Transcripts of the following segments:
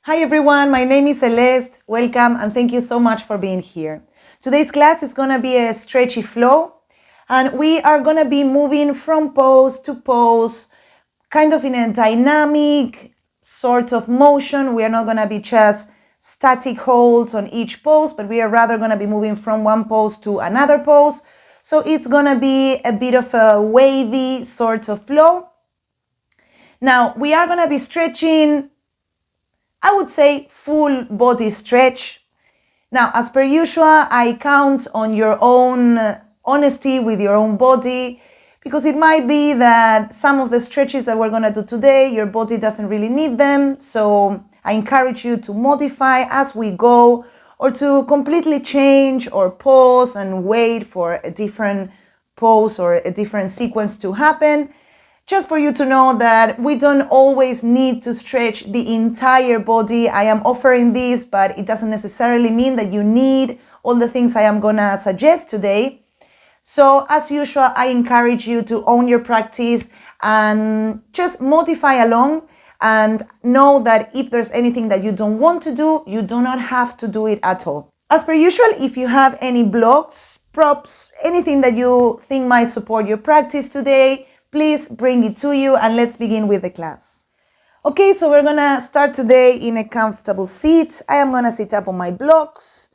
Hi everyone, my name is Celeste. Welcome and thank you so much for being here. Today's class is going to be a stretchy flow and we are going to be moving from pose to pose, kind of in a dynamic sort of motion. We are not going to be just static holds on each pose, but we are rather going to be moving from one pose to another pose. So it's going to be a bit of a wavy sort of flow. Now we are going to be stretching, I would say, full body stretch. Now, as per usual, I count on your own honesty with your own body, because it might be that some of the stretches that we're going to do today, your body doesn't really need them. So I encourage you to modify as we go, or to completely change or pause and wait for a different pose or a different sequence to happen. Just for you to know that we don't always need to stretch the entire body. I am offering this, but it doesn't necessarily mean that you need all the things I am gonna suggest today. So as usual, I encourage you to own your practice and just modify along, and know that if there's anything that you don't want to do, you do not have to do it at all. As per usual, if you have any blocks, props, anything that you think might support your practice today, please bring it to you and let's begin with the class. Okay, so we're gonna start today in a comfortable seat. I am gonna sit up on my blocks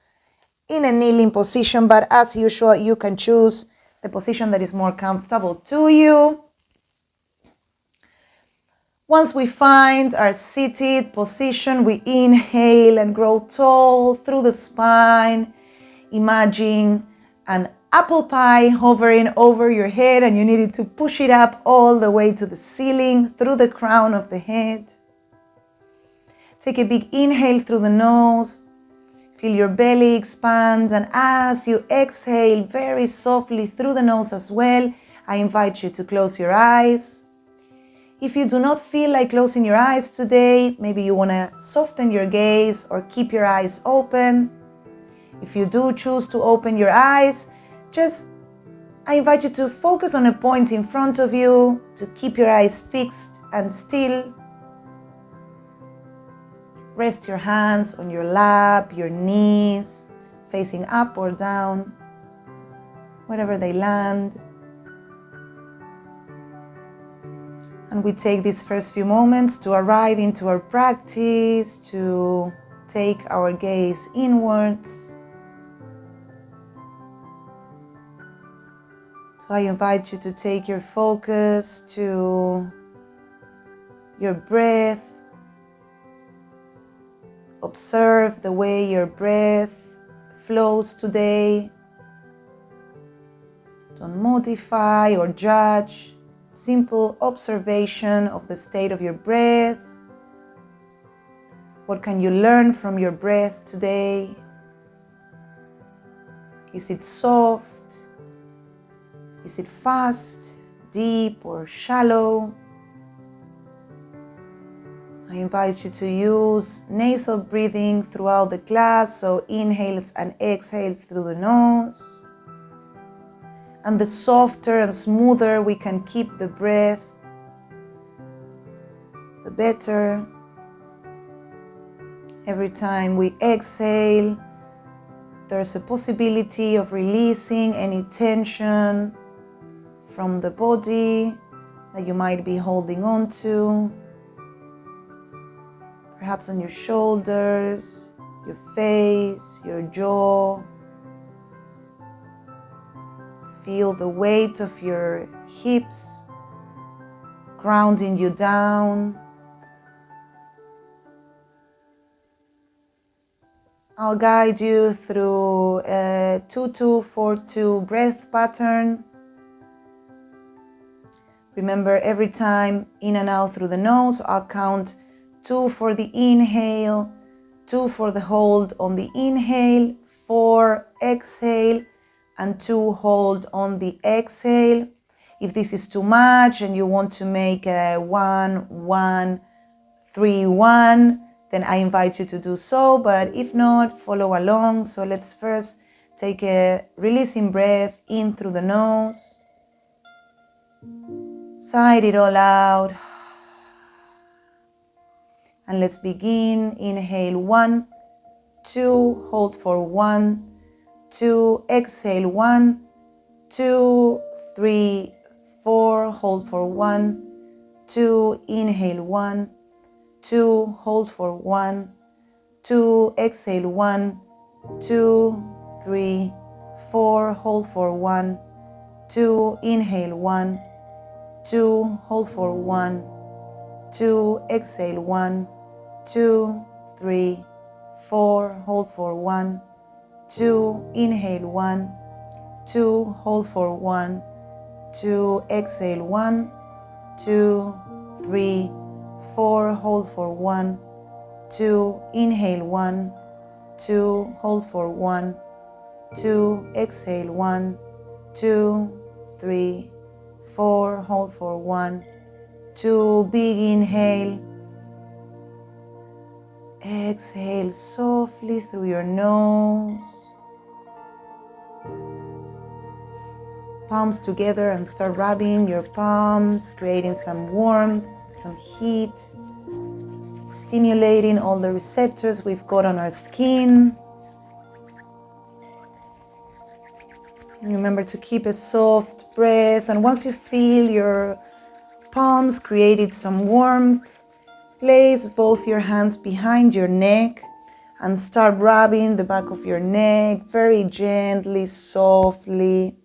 in a kneeling position, but as usual, you can choose the position that is more comfortable to you. Once we find our seated position, we inhale and grow tall through the spine. Imagine an apple pie hovering over your head, and you needed to push it up all the way to the ceiling through the crown of the head. Take a big inhale through the nose. Feel your belly expand, and as you exhale very softly through the nose as well, I invite you to close your eyes. If you do not feel like closing your eyes today, maybe you want to soften your gaze or keep your eyes open. If you do choose to open your eyes, I invite you to focus on a point in front of you, to keep your eyes fixed and still. Rest your hands on your lap, your knees, facing up or down, wherever they land. And we take these first few moments to arrive into our practice, to take our gaze inwards. So I invite you to take your focus to your breath. Observe the way your breath flows today. Don't modify or judge. Simple observation of the state of your breath. What can you learn from your breath today? Is it soft? Is it fast, deep, or shallow? I invite you to use nasal breathing throughout the class, so inhales and exhales through the nose. And the softer and smoother we can keep the breath, the better. Every time we exhale, there's a possibility of releasing any tension from the body that you might be holding on to. Perhaps on your shoulders, your face, your jaw. Feel the weight of your hips grounding you down. I'll guide you through a 2-2-4-2 breath pattern. Remember, every time in and out through the nose, I'll count 2 for the inhale, 2 for the hold on the inhale, 4 exhale, and 2 hold on the exhale. If this is too much and you want to make a 1-1-3-1, then I invite you to do so, but if not, follow along. So let's first take a releasing breath in through the nose. Sigh it all out. And let's begin. Inhale 1, 2, hold for 1, 2, exhale 1, 2, 3, 4, hold for 1, 2, inhale 1, 2, hold for 1, 2, exhale 1, 2, 3, 4, hold for 1, 2, inhale 1, 2, hold for 1, 2, exhale 1, 2, 3, 4, hold for 1, 2, inhale 1, 2, hold for 1, 2, exhale 1, 2, 3, 4, hold for 1, 2, inhale 1, 2, hold for 1, 2, exhale 1, 2, 3, 4, hold for 1, 2, big inhale, exhale softly through your nose, palms together, and start rubbing your palms, creating some warmth, some heat, stimulating all the receptors we've got on our skin. Remember to keep a soft breath, and once you feel your palms created some warmth, place both your hands behind your neck and start rubbing the back of your neck very gently, softly,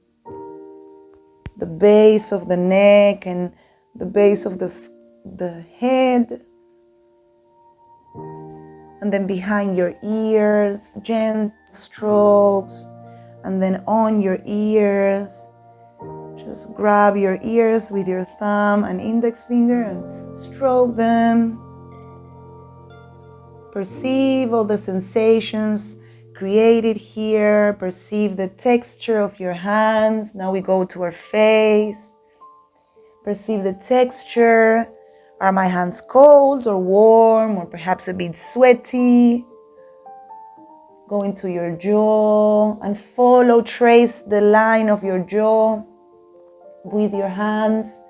the base of the neck and the base of the head, and then behind your ears, gentle strokes, and then on your ears. Just grab your ears with your thumb and index finger and stroke them. Perceive all the sensations created here. Perceive the texture of your hands. Now we go to our face. Perceive the texture. Are my hands cold or warm or perhaps a bit sweaty? Go into your jaw and follow, trace the line of your jaw with your hands.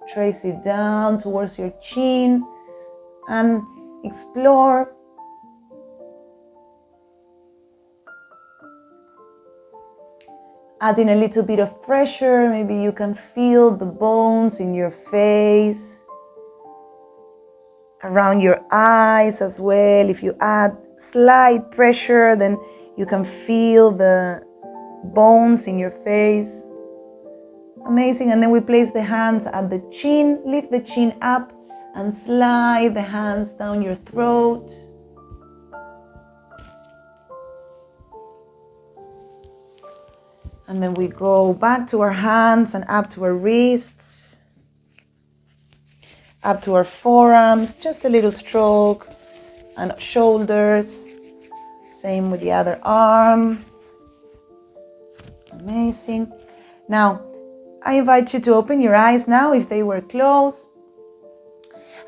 Trace it down towards your chin and explore. Adding a little bit of pressure, maybe you can feel the bones in your face, around your eyes as well. If you add slight pressure, then you can feel the bones in your face. Amazing. And then we place the hands at the chin, lift the chin up and slide the hands down your throat. And then we go back to our hands and up to our wrists, up to our forearms, just a little stroke, and shoulders. Same with the other arm. Amazing. Now, I invite you to open your eyes now if they were closed.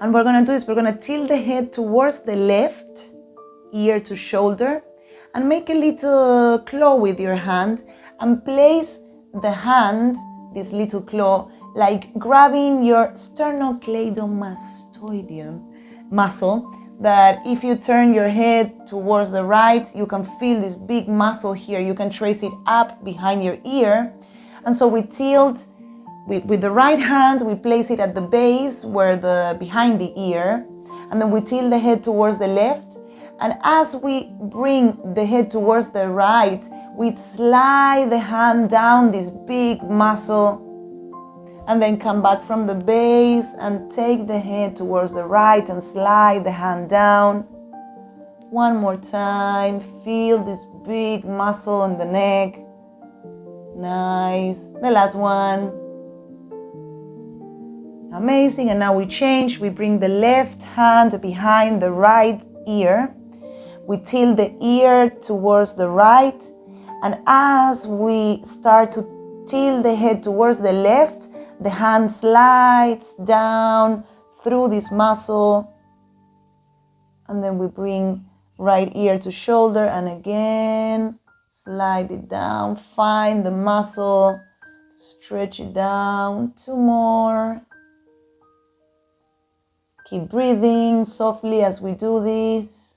And what we're going to do is we're going to tilt the head towards the left, ear to shoulder, and make a little claw with your hand and place the hand, this little claw, like grabbing your sternocleidomastoideum muscle, that if you turn your head towards the right, you can feel this big muscle here. You can trace it up behind your ear. And so we tilt with the right hand, we place it at the base where behind the ear, and then we tilt the head towards the left. And as we bring the head towards the right, we slide the hand down this big muscle, and then come back from the base and take the head towards the right and slide the hand down. One more time, feel this big muscle in the neck. Nice. The last one. Amazing. And now we change. We bring the left hand behind the right ear. We tilt the ear towards the right. And as we start to tilt the head towards the left, the hand slides down through this muscle. And then we bring right ear to shoulder and again slide it down. Find the muscle, stretch it down. Two more. Keep breathing softly as we do this.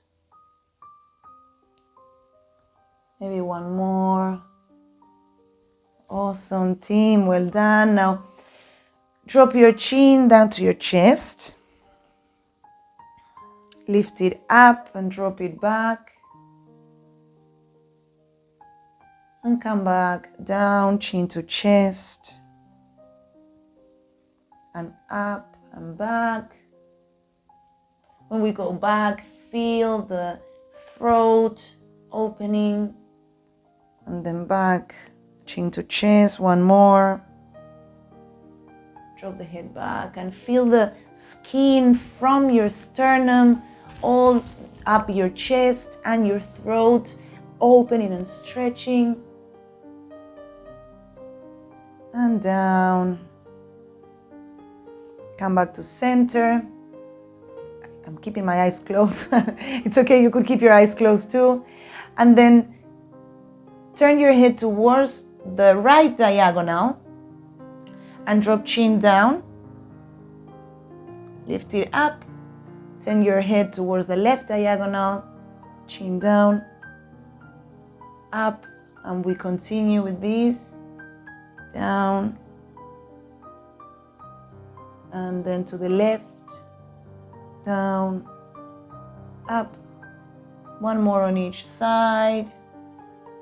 Maybe one more. Awesome, team. Well done. Now, drop your chin down to your chest. Lift it up and drop it back. And come back down, chin to chest. And up and back. When we go back, feel the throat opening. And then back, chin to chest, one more. Drop the head back and feel the skin from your sternum all up your chest and your throat, opening and stretching. And down. Come back to center. I'm keeping my eyes closed. It's okay, you could keep your eyes closed too. And then turn your head towards the right diagonal and drop chin down. Lift it up. Turn your head towards the left diagonal, chin down, up, and we continue with this. Down, and then to the left, down, up. One more on each side.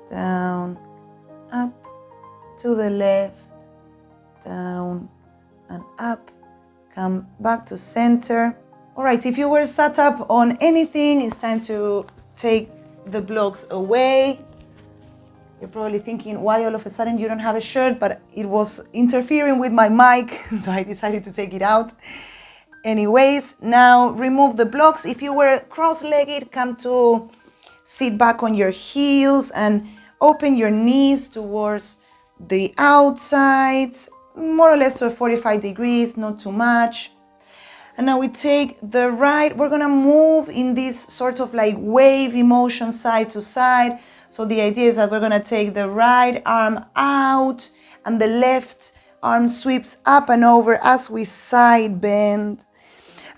Down, up, to the left, down, and up. Come back to center. All right, if you were sat up on anything, it's time to take the blocks away. You're probably thinking, why all of a sudden you don't have a shirt? But it was interfering with my mic, so I decided to take it out. Anyways, now remove the blocks. If you were cross-legged, come to sit back on your heels and open your knees towards the outside, more or less to a 45 degrees, not too much. And now we take the right, we're gonna move in this sort of like wavy motion side to side. So the idea is that we're gonna take the right arm out and the left arm sweeps up and over as we side bend.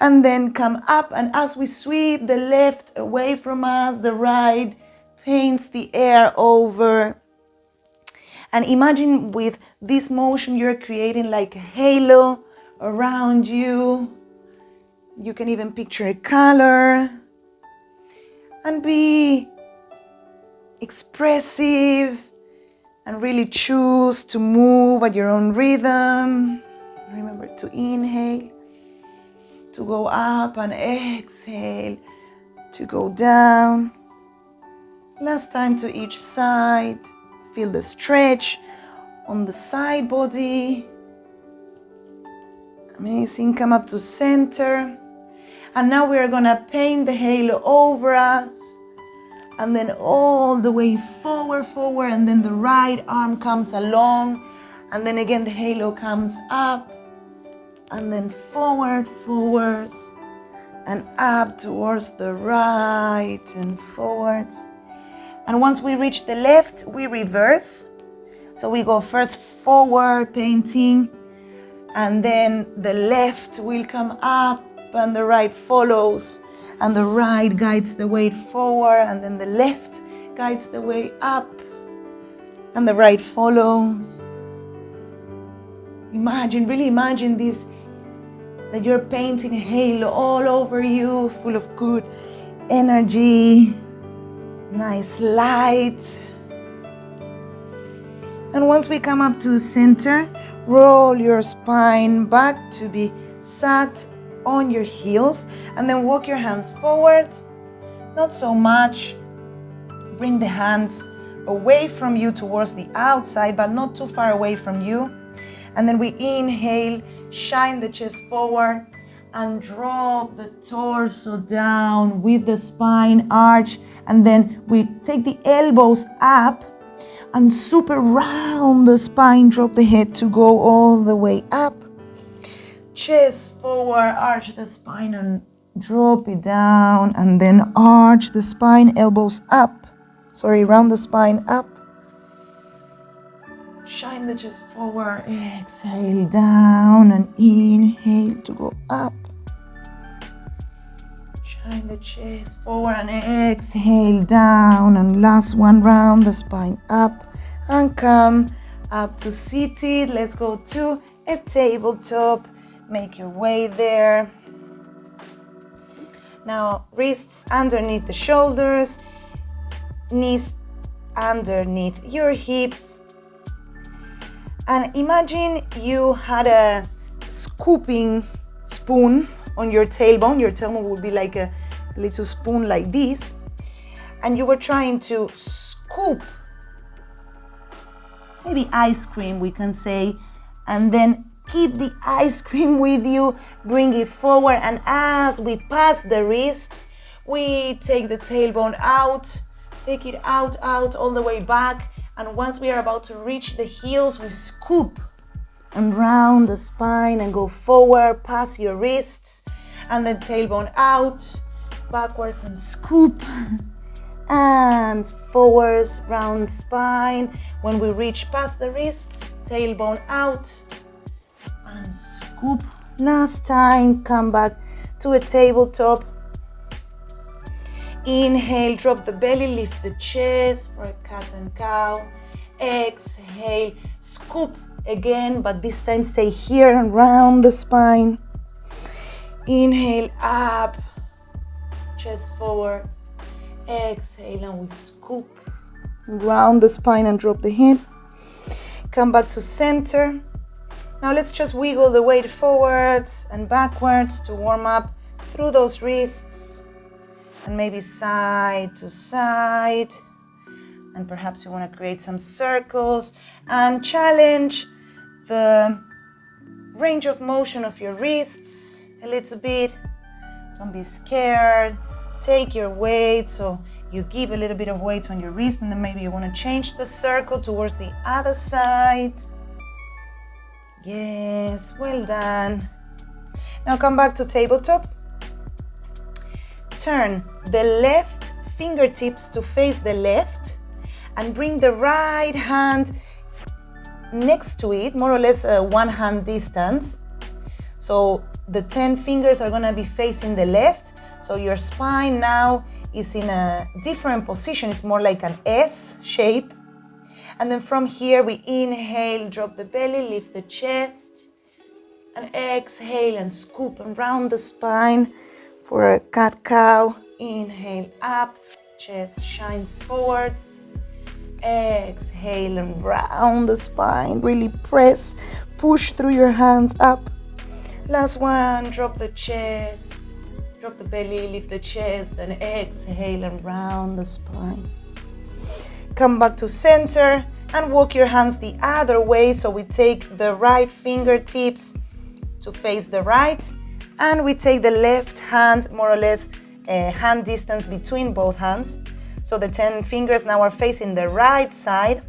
And then come up, and as we sweep the left away from us, the right paints the air over. And imagine with this motion you're creating like a halo around you. You can even picture a color. And be expressive and really choose to move at your own rhythm. Remember to inhale, to go up, and exhale to go down. Last time to each side. Feel the stretch on the side body. Amazing. Come up to center. And now we are gonna paint the halo over us. And then all the way forward, and then the right arm comes along. And then again the halo comes up. And then forward, and up towards the right and forwards. And once we reach the left, we reverse. So we go first forward, painting, and then the left will come up and the right follows. And the right guides the way forward, and then the left guides the way up, and the right follows. Really imagine this, that you're painting a halo all over you, full of good energy, nice light. And once we come up to center, roll your spine back to be sat on your heels, and then walk your hands forward, not so much. Bring the hands away from you towards the outside, but not too far away from you. And then we inhale, shine the chest forward, and drop the torso down with the spine arch. And then we take the elbows up and super round the spine, drop the head to go all the way up. Chest forward, arch the spine and drop it down, and then arch the spine, elbows up. Round the spine up. Shine the chest forward, exhale down, and inhale to go up. Shine the chest forward and exhale down. And last one, round the spine up and come up to seated. Let's go to a tabletop. Make your way there. Now wrists underneath the shoulders, knees underneath your hips. And imagine you had a scooping spoon on your tailbone. Your tailbone would be like a little spoon like this. And you were trying to scoop, maybe ice cream we can say, and then keep the ice cream with you, bring it forward, and as we pass the wrist, we take the tailbone out, take it out, all the way back, and once we are about to reach the heels, we scoop and round the spine and go forward, pass your wrists, and then tailbone out, backwards and scoop, and forwards, round spine. When we reach past the wrists, tailbone out, and scoop. Last time, come back to a tabletop. Inhale, drop the belly, lift the chest for a cat and cow. Exhale, scoop again, but this time stay here and round the spine. Inhale, up, chest forward. Exhale, and we scoop. Round the spine and drop the head. Come back to center. Now let's just wiggle the weight forwards and backwards to warm up through those wrists. And maybe side to side. And perhaps you want to create some circles and challenge the range of motion of your wrists a little bit. Don't be scared. Take your weight, so you give a little bit of weight on your wrist, and then maybe you want to change the circle towards the other side. Yes, well done. Now come back to tabletop. Turn the left fingertips to face the left and bring the right hand next to it, more or less a 1 hand distance. So the 10 fingers are going to be facing the left. So your spine now is in a different position. It's more like an S shape. And then from here we inhale, drop the belly, lift the chest, and exhale and scoop and round the spine for a cat-cow. Inhale up, chest shines forwards. Exhale and round the spine. Really press, push through your hands up. Last one, drop the chest, drop the belly, lift the chest, and exhale and round the spine. Come back to center and walk your hands the other way. So we take the right fingertips to face the right, and we take the left hand more or less a hand distance between both hands. So the 10 fingers now are facing the right side.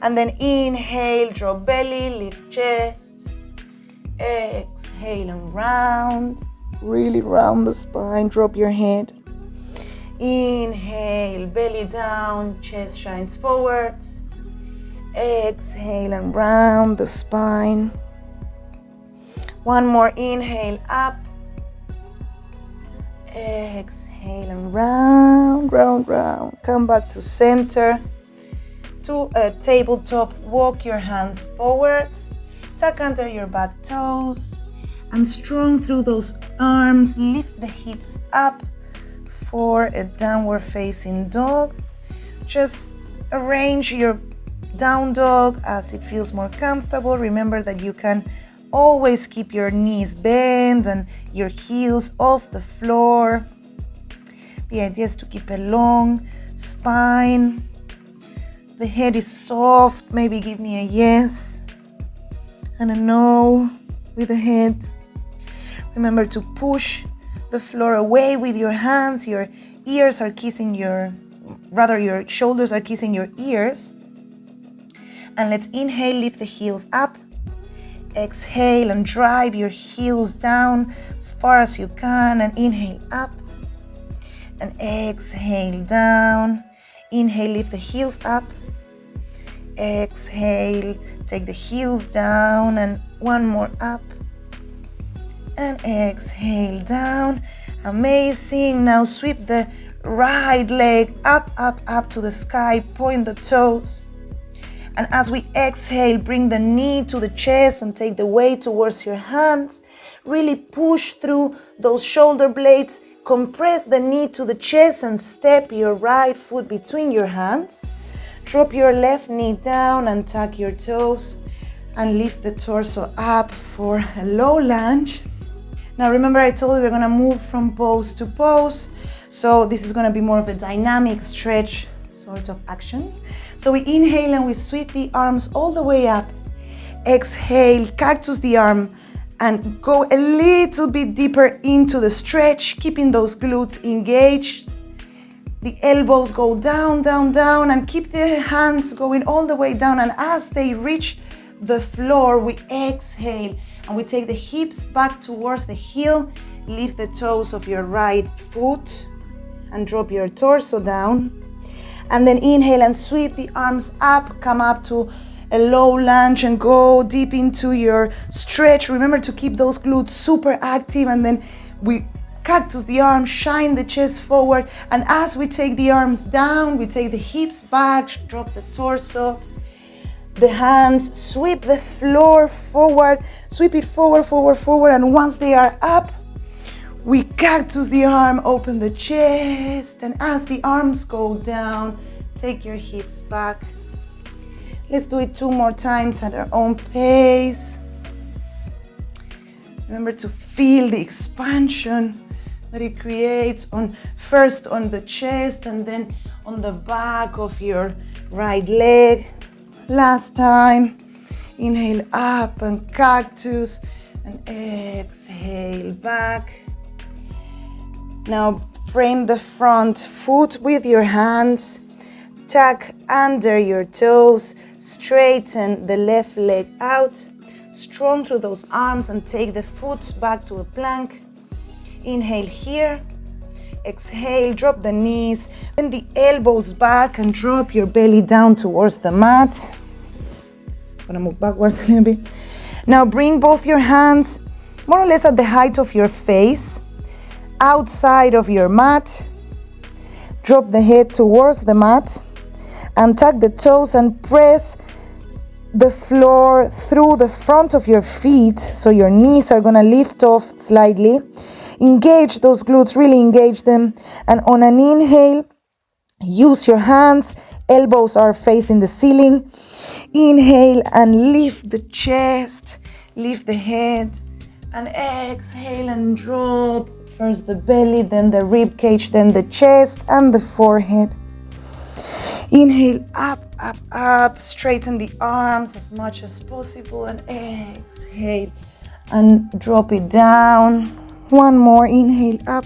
And then inhale, drop belly, lift chest. Exhale and round. Really round the spine, drop your head. Inhale, belly down, chest shines forwards. Exhale and round the spine. One more inhale up. Exhale and round, round, round. Come back to center. To a tabletop, walk your hands forwards. Tuck under your back toes. And strong through those arms. Lift the hips up for a downward facing dog. Just arrange your down dog as it feels more comfortable. Remember that you can always keep your knees bent and your heels off the floor. The idea is to keep a long spine. The head is soft. Maybe give me a yes and a no with the head. Remember to push the floor away with your hands. Your ears are kissing your shoulders are kissing your ears. And let's inhale, lift the heels up. Exhale and drive your heels down as far as you can, and inhale up. And exhale down. Inhale, lift the heels up. Exhale, take the heels down, and one more up. And exhale down. Amazing. Now sweep the right leg up, up, up to the sky. Point the toes. And as we exhale, bring the knee to the chest and take the weight towards your hands. Really push through those shoulder blades. Compress the knee to the chest and step your right foot between your hands. Drop your left knee down and tuck your toes. And lift the torso up for a low lunge. Now remember I told you we're gonna move from pose to pose. So this is gonna be more of a dynamic stretch sort of action. So we inhale and we sweep the arms all the way up. Exhale, cactus the arm and go a little bit deeper into the stretch, keeping those glutes engaged. The elbows go down, down, down, and keep the hands going all the way down. And as they reach the floor, we exhale and we take the hips back towards the heel. Lift the toes of your right foot and drop your torso down. And then inhale and sweep the arms up, come up to a low lunge and go deep into your stretch. Remember to keep those glutes super active, and then we cactus the arms, shine the chest forward. And as we take the arms down, we take the hips back, drop the torso. The hands, sweep the floor forward, sweep it forward, forward, forward. And once they are up, we cactus the arm, open the chest, and as the arms go down, take your hips back. Let's do it 2 more times at our own pace. Remember to feel the expansion that it creates first on the chest and then on the back of your right leg. Last time, inhale up and cactus, and exhale back. Now frame the front foot with your hands, tuck under your toes, straighten the left leg out, strong through those arms and take the foot back to a plank. Inhale here, exhale, drop the knees, bend the elbows back and drop your belly down towards the mat. I'm gonna move backwards a little bit. Now bring both your hands more or less at the height of your face, outside of your mat. Drop the head towards the mat and tuck the toes and press the floor through the front of your feet, so your knees are gonna lift off slightly. Engage those glutes, really engage them. And on an inhale, use your hands, elbows are facing the ceiling. Inhale and lift the chest, lift the head, and exhale and drop. First the belly, then the rib cage, then the chest and the forehead. Inhale, up, up, up. Straighten the arms as much as possible and exhale and drop it down. One more, inhale up.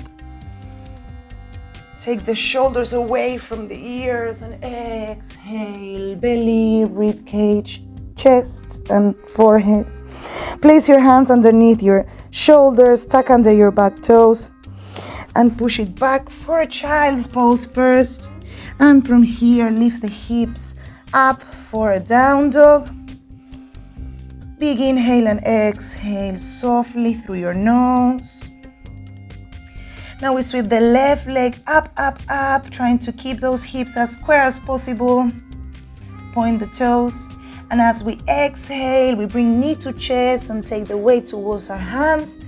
Take the shoulders away from the ears and exhale. Belly, rib cage, chest and forehead. Place your hands underneath your shoulders, tuck under your back toes, and push it back for a child's pose first. And from here, lift the hips up for a down dog. Big inhale and exhale softly through your nose. Now we sweep the left leg up, up, up, trying to keep those hips as square as possible. Point the toes. And as we exhale, we bring knee to chest and take the weight towards our hands.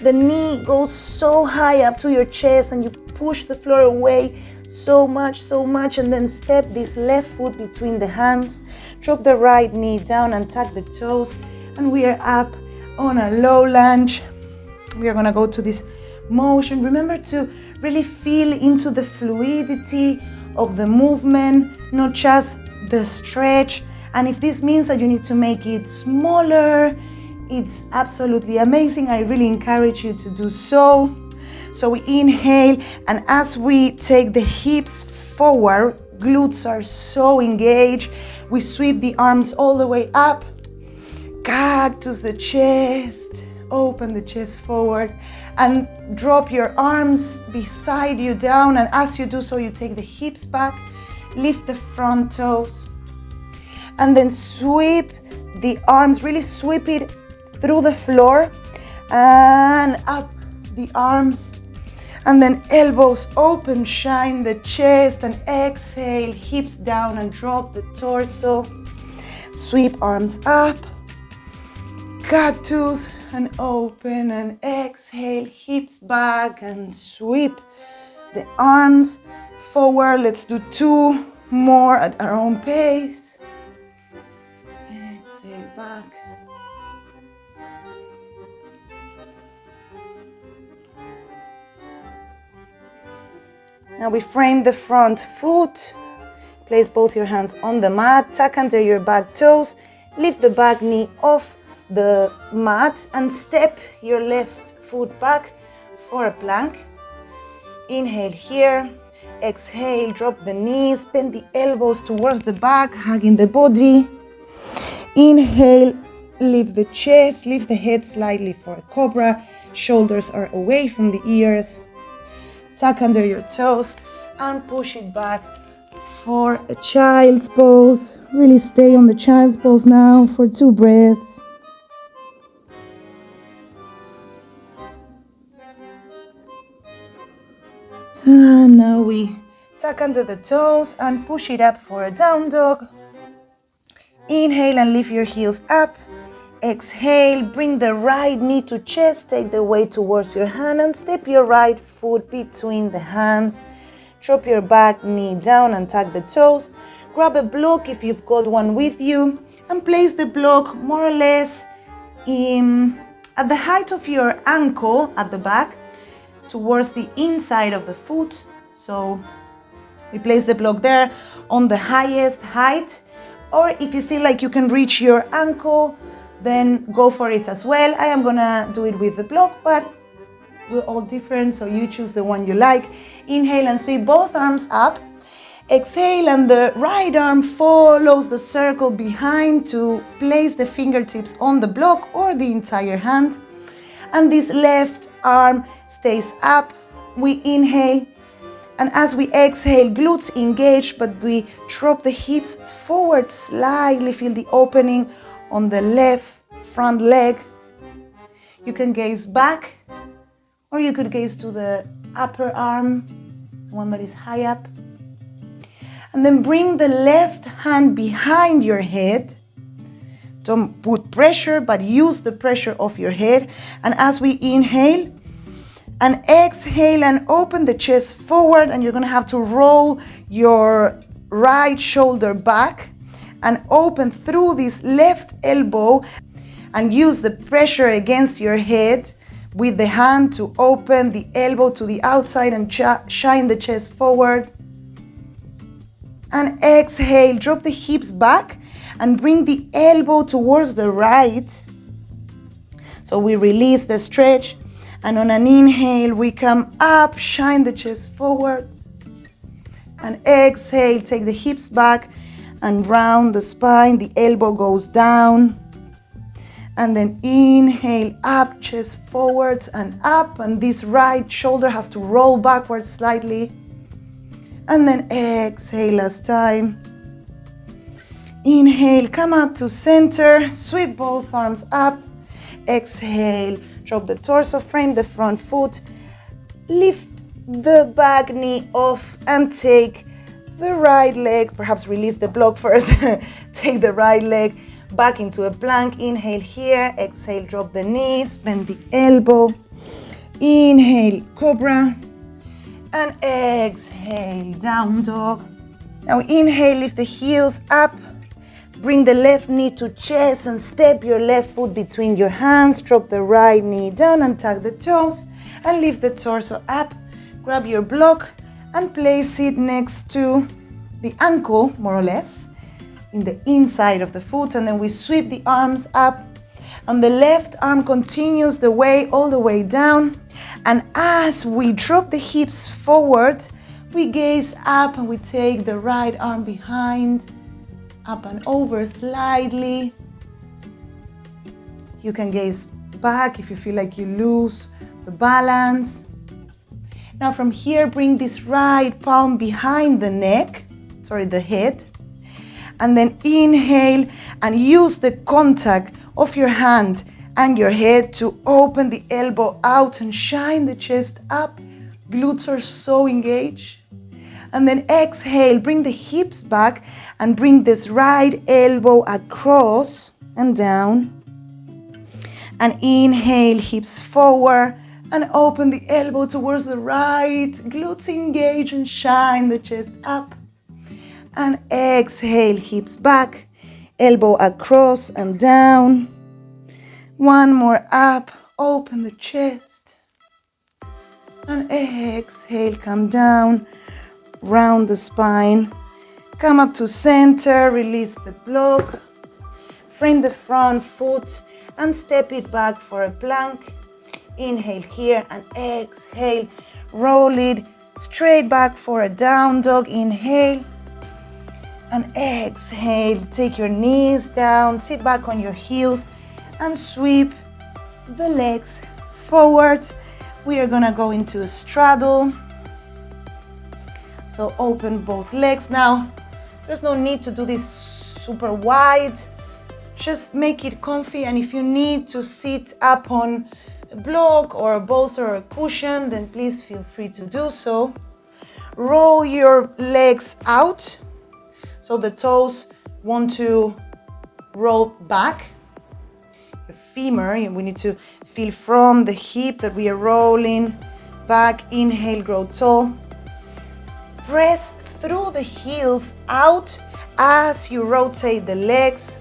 The knee goes so high up to your chest and you push the floor away so much, and then step this left foot between the hands. Drop the right knee down and tuck the toes. And we are up on a low lunge. We are gonna go to this motion. Remember to really feel into the fluidity of the movement, not just the stretch. And if this means that you need to make it smaller, it's absolutely amazing. I really encourage you to do so. So we inhale, and as we take the hips forward, glutes are so engaged. We sweep the arms all the way up, cactus the chest, open the chest forward, and drop your arms beside you down. And as you do so, you take the hips back, lift the front toes, and then sweep the arms, really sweep it through the floor and up the arms. And then elbows open, shine the chest, and exhale, hips down and drop the torso. Sweep arms up, cactus, and open, and exhale, hips back, and sweep the arms forward. Let's do 2 more at our own pace. Exhale back. Now we frame the front foot. Place both your hands on the mat, tuck under your back toes, lift the back knee off the mat and step your left foot back for a plank. Inhale here, exhale, drop the knees, bend the elbows towards the back, hugging the body. Inhale, lift the chest, lift the head slightly for a cobra, shoulders are away from the ears. Tuck under your toes and push it back for a child's pose. Really stay on the child's pose now for 2 breaths. And now we tuck under the toes and push it up for a down dog. Inhale and lift your heels up. Exhale, bring the right knee to chest, take the weight towards your hand and step your right foot between the hands. Drop your back knee down and tuck the toes. Grab a block if you've got one with you and place the block more or less at the height of your ankle at the back towards the inside of the foot. So we place the block there on the highest height, or if you feel like you can reach your ankle, then go for it as well. I am gonna do it with the block, but we're all different, so you choose the one you like. Inhale and sweep both arms up. Exhale and the right arm follows the circle behind to place the fingertips on the block or the entire hand. And this left arm stays up. We inhale, and as we exhale, glutes engage, but we drop the hips forward slightly. Feel the opening on the left front leg. You can gaze back, or you could gaze to the upper arm, the one that is high up. And then bring the left hand behind your head. Don't put pressure, but use the pressure of your head. And as we inhale and exhale and open the chest forward, and you're gonna have to roll your right shoulder back and open through this left elbow and use the pressure against your head with the hand to open the elbow to the outside and shine the chest forward. And exhale, drop the hips back and bring the elbow towards the right. So we release the stretch, and on an inhale, we come up, shine the chest forward. And exhale, take the hips back and round the spine, the elbow goes down. And then inhale, up, chest forwards and up, and this right shoulder has to roll backwards slightly. And then exhale last time. Inhale, come up to center, sweep both arms up. Exhale, drop the torso, frame the front foot, lift the back knee off and take the right leg, perhaps release the block first, take the right leg back into a plank. Inhale here, exhale, drop the knees, bend the elbow. Inhale, cobra, and exhale, down dog. Now inhale, lift the heels up, bring the left knee to chest and step your left foot between your hands. Drop the right knee down and tuck the toes and lift the torso up. Grab your block and place it next to the ankle, more or less, in the inside of the foot, and then we sweep the arms up, and the left arm continues the way all the way down. And as we drop the hips forward, we gaze up and we take the right arm behind, up and over slightly. You can gaze back if you feel like you lose the balance. Now from here, bring this right palm behind the neck, the head. And then inhale and use the contact of your hand and your head to open the elbow out and shine the chest up. Glutes are so engaged. And then exhale, bring the hips back and bring this right elbow across and down. And inhale, hips forward and open the elbow towards the right. Glutes engage and shine the chest up. And exhale, hips back, elbow across and down. One more up, open the chest. And exhale, come down, round the spine. Come up to center, release the block. Frame the front foot and step it back for a plank. Inhale here and exhale. Roll it straight back for a down dog. Inhale and exhale. Take your knees down, sit back on your heels and sweep the legs forward. We are gonna go into a straddle. So open both legs now. There's no need to do this super wide. Just make it comfy, and if you need to sit up on a block or a bolster or a cushion, then please feel free to do so. Roll your legs out so the toes want to roll back. The femur, we need to feel from the hip that we are rolling back. Inhale, grow tall. Press through the heels out as you rotate the legs.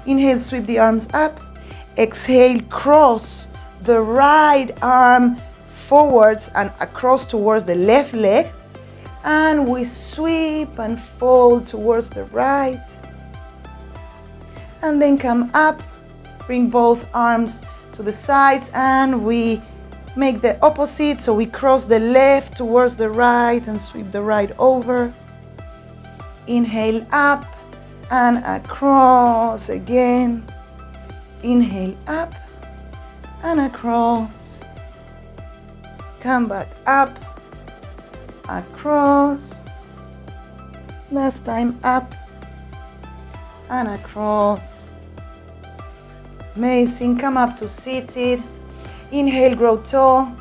Inhale, sweep the arms up. Exhale, cross the right arm forwards and across towards the left leg. And we sweep and fold towards the right. And then come up, bring both arms to the sides, and we make the opposite. So we cross the left towards the right and sweep the right over. Inhale up and across again. Inhale up and across. Come back up, across. Last time up and across. Amazing. Come up to seated. Inhale, grow tall.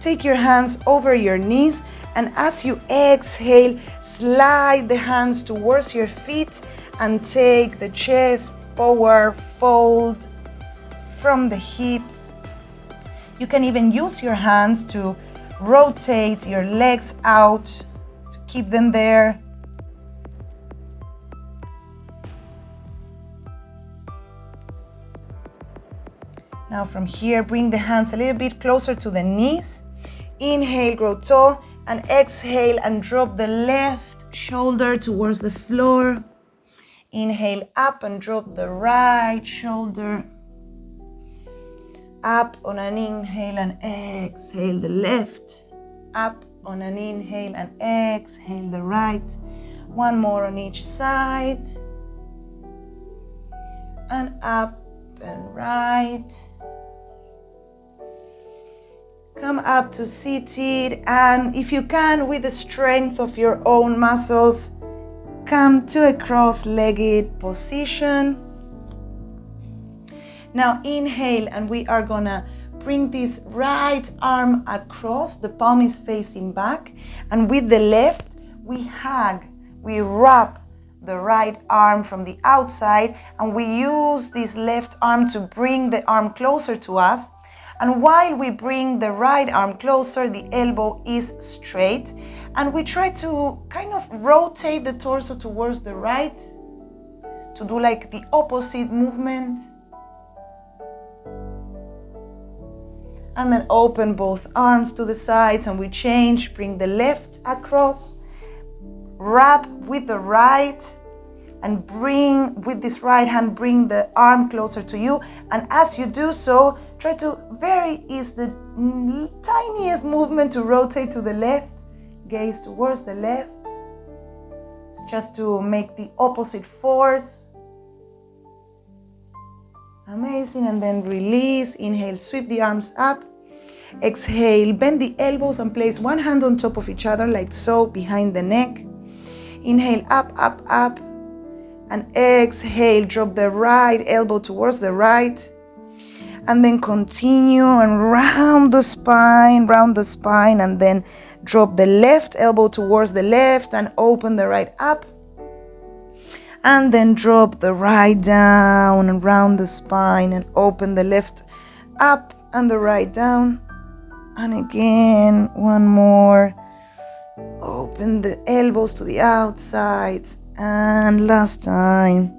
Take your hands over your knees, and as you exhale, slide the hands towards your feet and take the chest forward, fold from the hips. You can even use your hands to rotate your legs out to keep them there. Now from here, bring the hands a little bit closer to the knees. Inhale, grow tall, and exhale and drop the left shoulder towards the floor. Inhale up and drop the right shoulder. Up on an inhale and exhale the left. Up on an inhale and exhale the right. One more on each side. And up and right. Come up to seated, and if you can, with the strength of your own muscles, come to a cross-legged position. Now inhale, and we are gonna bring this right arm across. The palm is facing back, and with the left, we wrap the right arm from the outside, and we use this left arm to bring the arm closer to us. And while we bring the right arm closer, the elbow is straight, and we try to kind of rotate the torso towards the right to do like the opposite movement. And then open both arms to the sides, and we change, bring the left across, wrap with the right, and bring with this right hand, bring the arm closer to you. And as you do so, try to is the tiniest movement to rotate to the left, gaze towards the left. It's just to make the opposite force. Amazing. And then release. Inhale, sweep the arms up. Exhale, bend the elbows and place one hand on top of each other like so behind the neck. Inhale, up, up, up. And exhale, drop the right elbow towards the right. And then continue and round the spine, and then drop the left elbow towards the left and open the right up. And then drop the right down and round the spine and open the left up and the right down. And again, one more. Open the elbows to the outsides. And last time.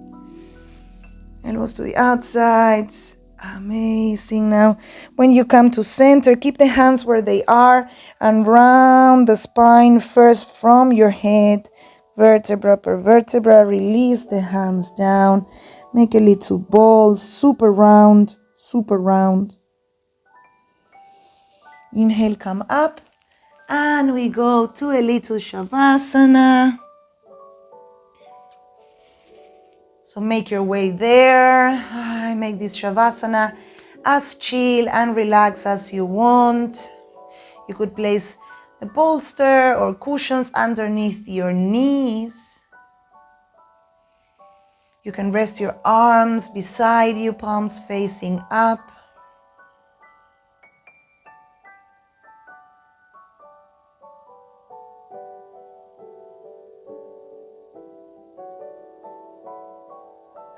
Elbows to the outsides. Amazing. Now, when you come to center, keep the hands where they are and round the spine first from your head. Vertebra per vertebra. Release the hands down. Make a little ball. Super round. Super round. Inhale, come up. And we go to a little Shavasana. So make your way there. Make this Shavasana as chill and relaxed as you want. You could place a bolster or cushions underneath your knees. You can rest your arms beside you, palms facing up.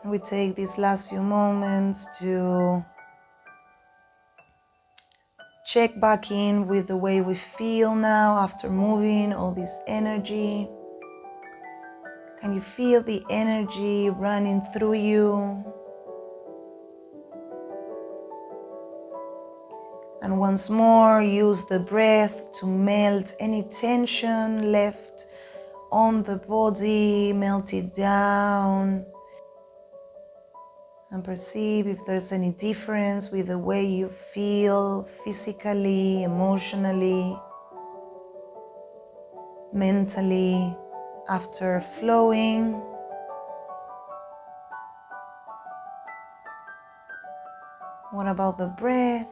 And we take these last few moments to check back in with the way we feel now after moving all this energy. Can you feel the energy running through you? And once more, use the breath to melt any tension left on the body, melt it down. And perceive if there's any difference with the way you feel physically, emotionally, mentally after flowing. What about the breath?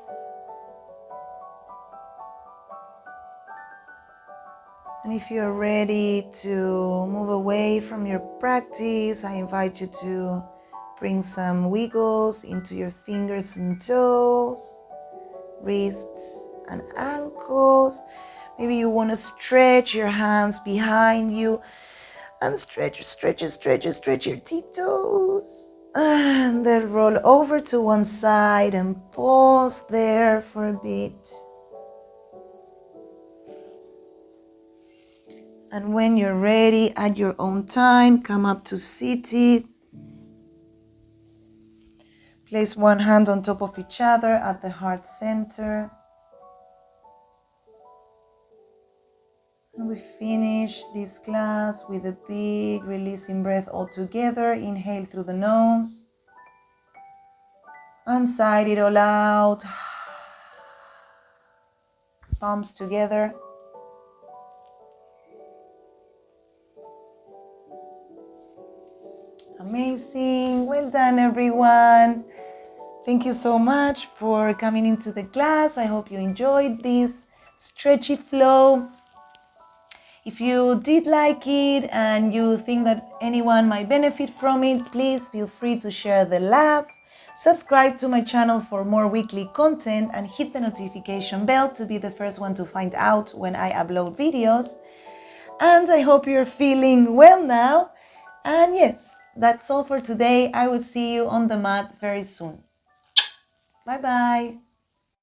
And if you're ready to move away from your practice, I invite you to bring some wiggles into your fingers and toes, wrists and ankles. Maybe you want to stretch your hands behind you and stretch your tiptoes. And then roll over to one side and pause there for a bit. And when you're ready, at your own time, come up to seated. Place one hand on top of each other at the heart center. And we finish this class with a big releasing breath all together. Inhale through the nose. And sigh it all out. Palms together. Amazing. Well done, everyone. Thank you so much for coming into the class. I hope you enjoyed this stretchy flow. If you did like it and you think that anyone might benefit from it, please feel free to share the lab. Subscribe to my channel for more weekly content and hit the notification bell to be the first one to find out when I upload videos. And I hope you're feeling well now. And yes, that's all for today. I will see you on the mat very soon. Bye bye.